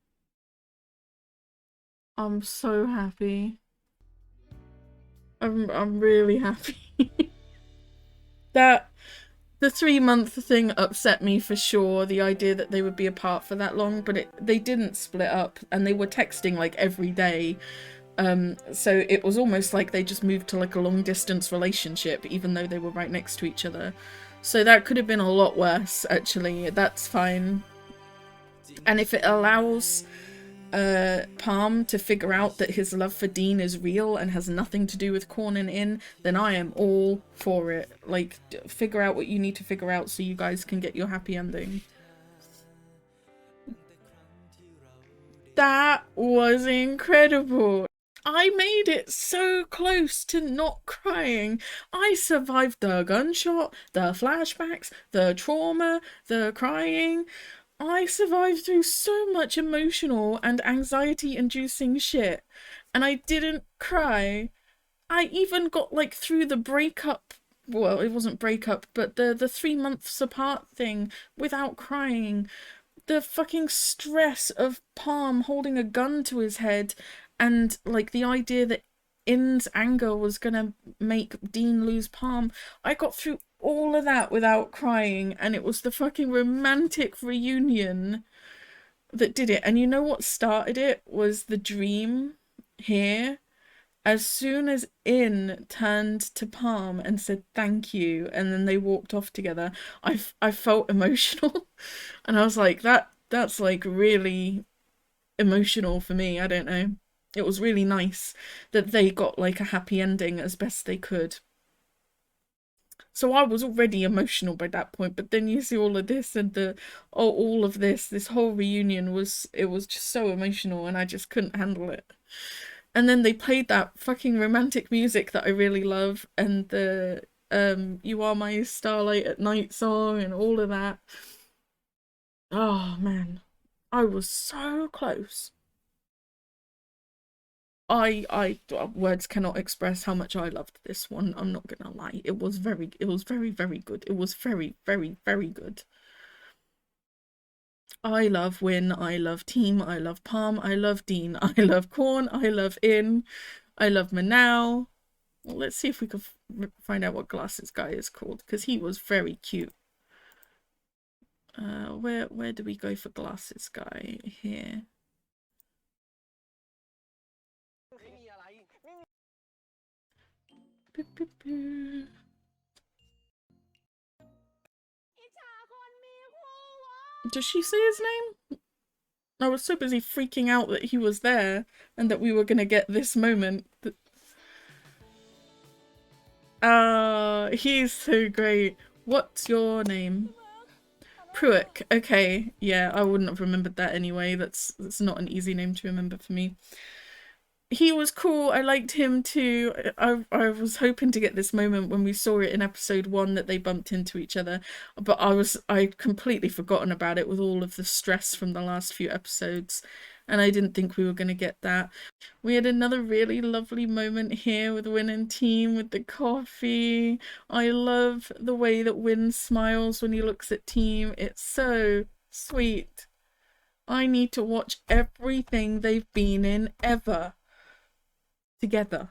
I'm so happy. I'm really happy. That the 3-month thing upset me for sure, the idea that they would be apart for that long, but they didn't split up and they were texting like every day. So it was almost like they just moved to like a long distance relationship even though they were right next to each other. So that could have been a lot worse actually. That's fine. And if it allows Palm to figure out that his love for Dean is real and has nothing to do with Corn and In, then I am all for it. Like, figure out what you need to figure out so you guys can get your happy ending. That was incredible. I made it so close to not crying. I survived the gunshot, the flashbacks, the trauma, the crying. I survived through so much emotional and anxiety-inducing shit, and I didn't cry. I even got, like, through the breakup, well, it wasn't breakup, but the 3 months apart thing without crying. The fucking stress of Palm holding a gun to his head and, like, the idea that In's anger was gonna make Dean lose Palm. I got through all of that without crying, and it was the fucking romantic reunion that did it. And you know what started it was the dream here. As soon as In turned to Palm and said thank you, and then they walked off together, I felt emotional. And I was like, that's like really emotional for me. I don't know. It was really nice that they got like a happy ending as best they could. So I was already emotional by that point, but then you see all of this and all of this whole reunion was just so emotional and I just couldn't handle it. And then they played that fucking romantic music that I really love and the You Are My Starlight at Night song and all of that. Oh man, I was so close. Words cannot express how much I loved this one. I'm not gonna lie. It was very, very good. It was very, very good. I love Wynn, I love Team, I love Palm, I love Dean, I love Corn, I love In, I love Manal. Well, let's see if we can find out what Glasses guy is called, because he was very cute. Where do we go for Glasses guy? Here. Boop, boop, boop. Does she say his name? I was so busy freaking out that he was there and that we were gonna get this moment. He's so great. What's your name? Pruitt. Okay, yeah, I wouldn't have remembered that anyway. That's not an easy name to remember for me. He was cool. I liked him too. I was hoping to get this moment when we saw it in episode 1 that they bumped into each other, but I'd completely forgotten about it with all of the stress from the last few episodes, and I didn't think we were going to get that. We had another really lovely moment here with Wynn and Team with the coffee. I love the way that Wynn smiles when he looks at Team. It's so sweet. I need to watch everything they've been in ever together,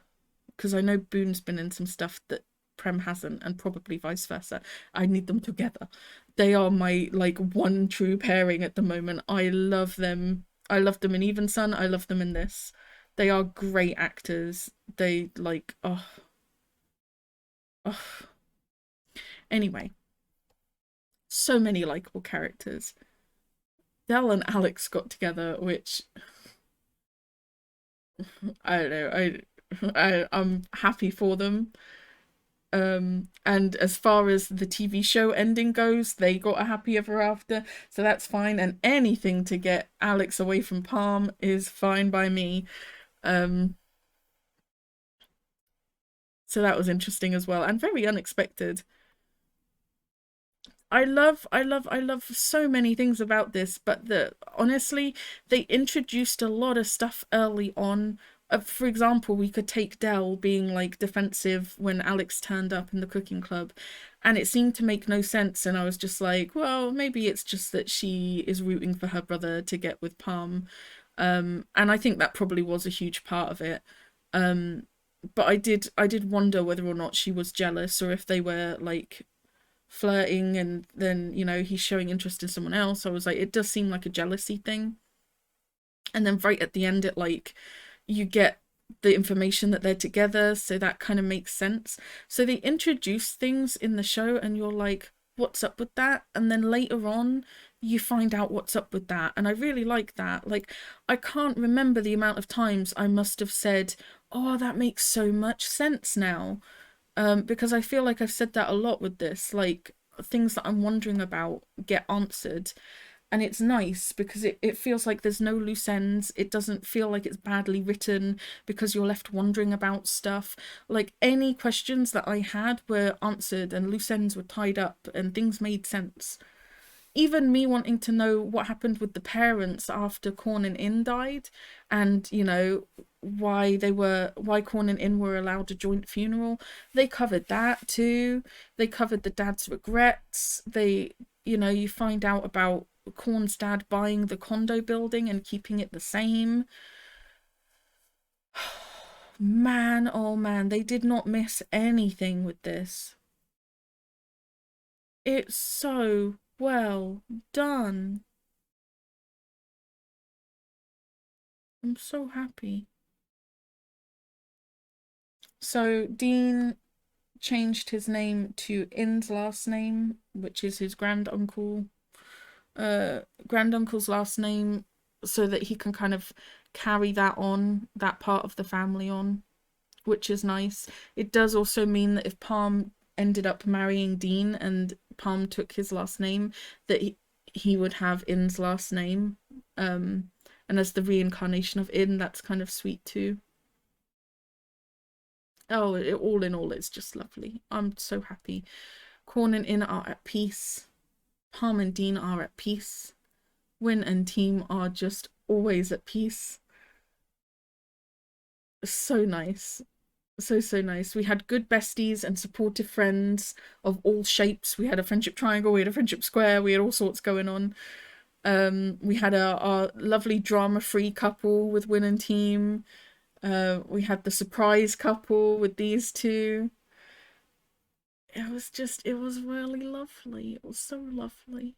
because I know Boone's been in some stuff that Prem hasn't, and probably vice versa. I need them together. They are my like one true pairing at the moment. I love them. I loved them in Even Son. I love them in this. They are great actors. They like oh. Anyway, so many likable characters. Del and Alex got together, which I don't know. I'm happy for them. And as far as the TV show ending goes, they got a happy ever after, so that's fine. And anything to get Alex away from Palm is fine by me. So that was interesting as well, and very unexpected. I love so many things about this, but honestly, they introduced a lot of stuff early on. For example, we could take Del being like defensive when Alex turned up in the cooking club, and it seemed to make no sense, and I was just like, well, maybe it's just that she is rooting for her brother to get with Palm. And I think that probably was a huge part of it. But I did wonder whether or not she was jealous, or if they were like flirting and then, you know, he's showing interest in someone else. I was like, it does seem like a jealousy thing. And then right at the end, it like, you get the information that they're together, so that kind of makes sense. So they introduce things in the show and you're like, what's up with that? And then later on you find out what's up with that, and I really like that. Like, I can't remember the amount of times I must have said, oh, that makes so much sense now. Because I feel like I've said that a lot with this, like things that I'm wondering about get answered, and it's nice because it feels like there's no loose ends. It doesn't feel like it's badly written because you're left wondering about stuff. Like, any questions that I had were answered and loose ends were tied up and things made sense. Even me wanting to know what happened with the parents after Corn and In died, and, you know, why Corn and In were allowed a joint funeral. They covered that too. They covered the dad's regrets. You know, you find out about Corn's dad buying the condo building and keeping it the same. Man, oh man, they did not miss anything with this. It's so well done. I'm so happy. So Dean changed his name to In's last name, which is his granduncle's last name, so that he can kind of carry that part of the family on, which is nice. It does also mean that if Palm ended up marrying Dean and Palm took his last name, that he would have In's last name. And as the reincarnation of In, that's kind of sweet too. Oh, all in all, it's just lovely. I'm so happy. Corn and In are at peace. Palm and Dean are at peace. Wynn and Team are just always at peace. So nice. So nice. We had good besties and supportive friends of all shapes. We had a friendship triangle, we had a friendship square, we had all sorts going on. We had our lovely drama-free couple with Wynn and Team. We had the surprise couple with these two. It was really lovely. It was so lovely.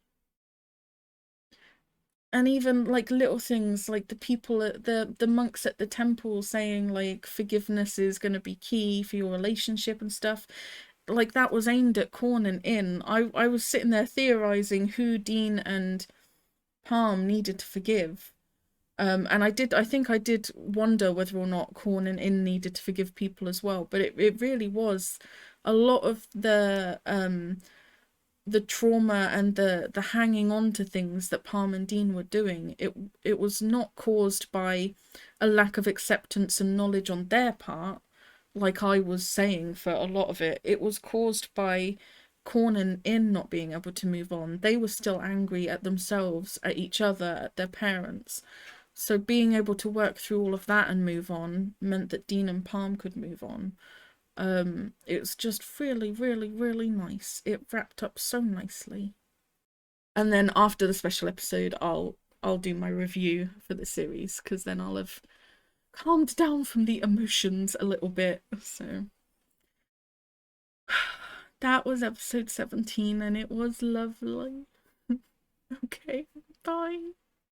And even like little things like the people at the monks at the temple saying like forgiveness is going to be key for your relationship and stuff, like that was aimed at Corn and In. I was sitting there theorizing who Dean and Palm needed to forgive. And I think I did wonder whether or not Corn and In needed to forgive people as well. But it really was a lot of the trauma and the hanging on to things that Palm and Dean were doing. It was not caused by a lack of acceptance and knowledge on their part, like I was saying for a lot of it. It was caused by Corn and In not being able to move on. They were still angry at themselves, at each other, at their parents. So being able to work through all of that and move on meant that Dean and Palm could move on. It was just really, really, really nice. It wrapped up so nicely. And then after the special episode, I'll do my review for the series, because then I'll have calmed down from the emotions a little bit. So that was episode 17, and it was lovely. Okay, bye.